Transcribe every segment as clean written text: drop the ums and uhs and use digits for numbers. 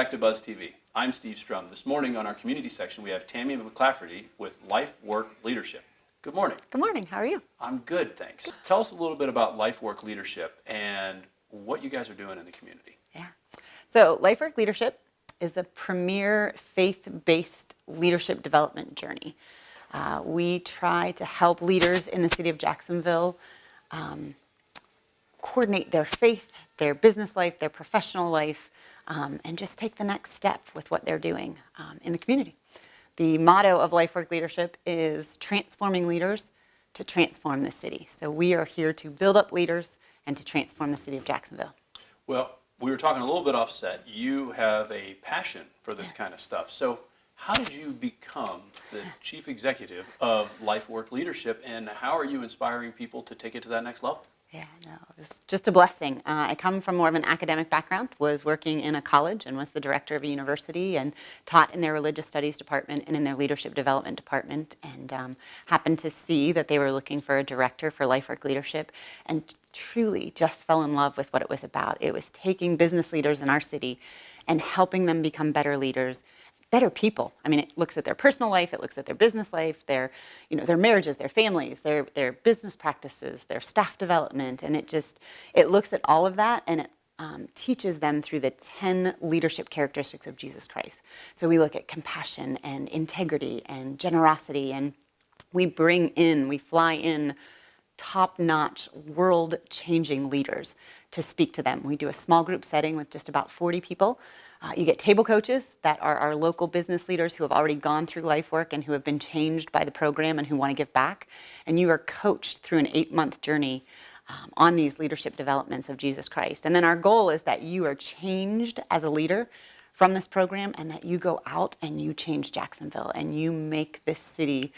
back to Buzz TV. I'm Steve Strum. This morning on our community section, we have Tammy McClafferty with Lifework Leadership. Good morning. Good morning. How are you? I'm good, thanks. Tell us a little bit about Lifework Leadership and what you guys are doing in the community. Yeah. So Lifework Leadership is a premier faith-based leadership development journey. We try to help leaders in the city of Jacksonville coordinate their faith, their business life, their professional life, and just take the next step with what they're doing in the community. The motto of Lifework Leadership is transforming leaders to transform the city. So we are here to build up leaders and to transform the city of Jacksonville. Well, we were talking a little bit offset. You have a passion for this kind of stuff. So how did you become the chief executive of Lifework Leadership, and how are you inspiring people to take it to that next level? Yeah, no, it was just a blessing. I come from more of an academic background, was working in a college and was the director of a university and taught in their religious studies department and in their leadership development department, and happened to see that they were looking for a director for Lifework Leadership and truly just fell in love with what it was about. It was taking business leaders in our city and helping them become better leaders, better people. I mean, it looks at their personal life, it looks at their business life, their marriages, their families, their business practices, their staff development, and it looks at all of that, and it teaches them through the 10 leadership characteristics of Jesus Christ. So we look at compassion and integrity and generosity, and we fly in top-notch, world-changing leaders to speak to them. We do a small group setting with just about 40 people. You get table coaches that are our local business leaders who have already gone through Lifework and who have been changed by the program and who want to give back. And you are coached through an 8-month journey on these leadership developments of Jesus Christ. And then our goal is that you are changed as a leader from this program and that you go out and you change Jacksonville and you make this city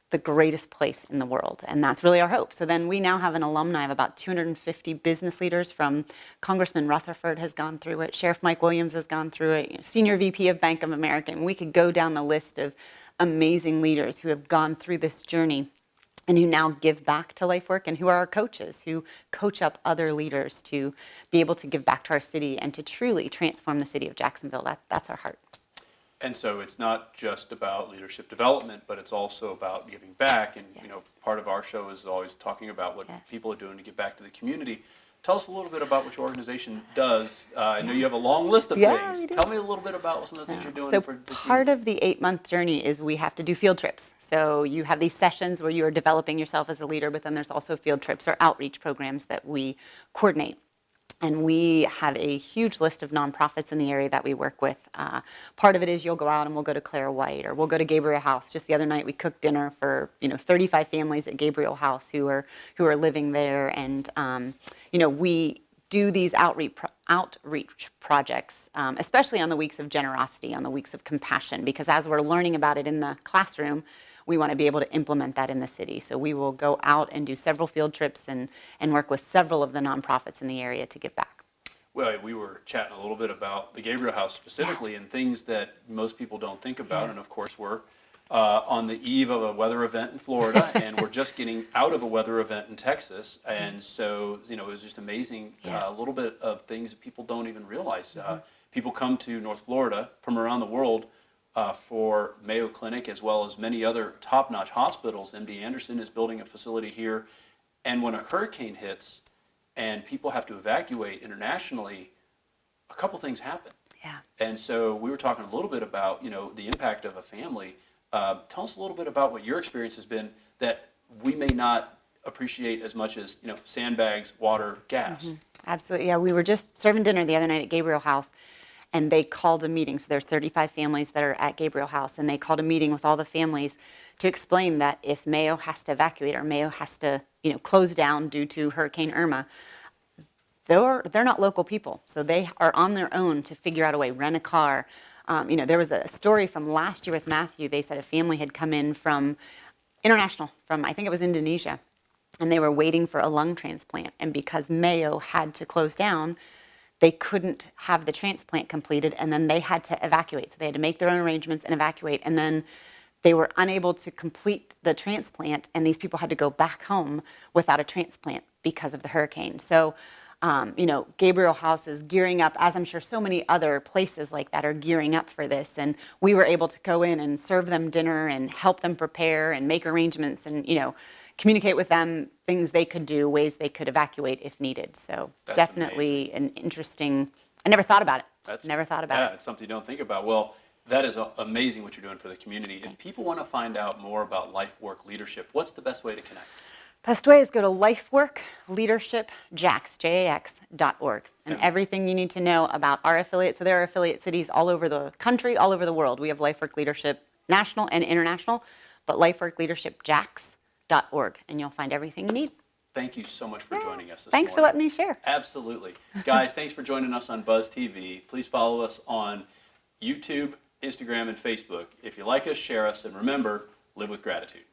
the greatest place in the world. And that's really our hope. So then we now have an alumni of about 250 business leaders. From Congressman Rutherford has gone through it, Sheriff Mike Williams has gone through it, Senior VP of Bank of America, and we could go down the list of amazing leaders who have gone through this journey and who now give back to Lifework, and who are our coaches, who coach up other leaders to be able to give back to our city and to truly transform the city of Jacksonville. That's our heart. And so it's not just about leadership development, but it's also about giving back. And part of our show is always talking about what people are doing to give back to the community. Tell us a little bit about what your organization does. I know you have a long list of things. Tell me a little bit about some of the things you're doing. So part of the 8-month journey is we have to do field trips. So you have these sessions where you are developing yourself as a leader, but then there's also field trips or outreach programs that we coordinate. And we have a huge list of nonprofits in the area that we work with. Part of it is you'll go out and we'll go to Clara White, or we'll go to Gabriel House. Just the other night we cooked dinner for 35 families at Gabriel House who are living there, and we do these outreach projects, especially on the weeks of generosity, on the weeks of compassion, because as we're learning about it in the classroom, we want to be able to implement that in the city. So we will go out and do several field trips and work with several of the nonprofits in the area to give back. Well, we were chatting a little bit about the Gabriel House specifically and things that most people don't think about. And of course, we're on the eve of a weather event in Florida, and we're just getting out of a weather event in Texas. And so, it was just amazing, a little bit of things that people don't even realize. People come to North Florida from around the world for Mayo Clinic, as well as many other top-notch hospitals. MD Anderson is building a facility here. And when a hurricane hits and people have to evacuate internationally, a couple things happen. Yeah. And so we were talking a little bit about, the impact of a family. Tell us a little bit about what your experience has been that we may not appreciate as much as, sandbags, water, gas. Mm-hmm. Absolutely. Yeah, we were just serving dinner the other night at Gabriel House, and they called a meeting. So there's 35 families that are at Gabriel House, and they called a meeting with all the families to explain that if Mayo has to evacuate or Mayo has to, close down due to Hurricane Irma, they're not local people. So they are on their own to figure out a way, rent a car. There was a story from last year with Matthew. They said a family had come in from international, from I think it was Indonesia, and they were waiting for a lung transplant. And because Mayo had to close down, they couldn't have the transplant completed, and then they had to evacuate. So they had to make their own arrangements and evacuate, and then they were unable to complete the transplant, and these people had to go back home without a transplant because of the hurricane. So Gabriel House is gearing up, as I'm sure so many other places like that are gearing up for this. And we were able to go in and serve them dinner and help them prepare and make arrangements and, communicate with them things they could do, ways they could evacuate if needed. So That's definitely an interesting, I never thought about it. Never thought about Yeah, it. it's something you don't think about. Well, that is amazing what you're doing for the community. If people want to find out more about Lifework Leadership, what's the best way to connect? Best way is go to lifeworkleadershipjax.org, and everything you need to know about our affiliate. So there are affiliate cities all over the country, all over the world. We have Lifework Leadership National and International, but lifeworkleadershipjax.org, and you'll find everything you need. Thank you so much for joining us this Thanks for morning. letting me share. Absolutely. Guys, thanks for joining us on Buzz TV. Please follow us on YouTube, Instagram, and Facebook. If you like us, share us, and remember, live with gratitude.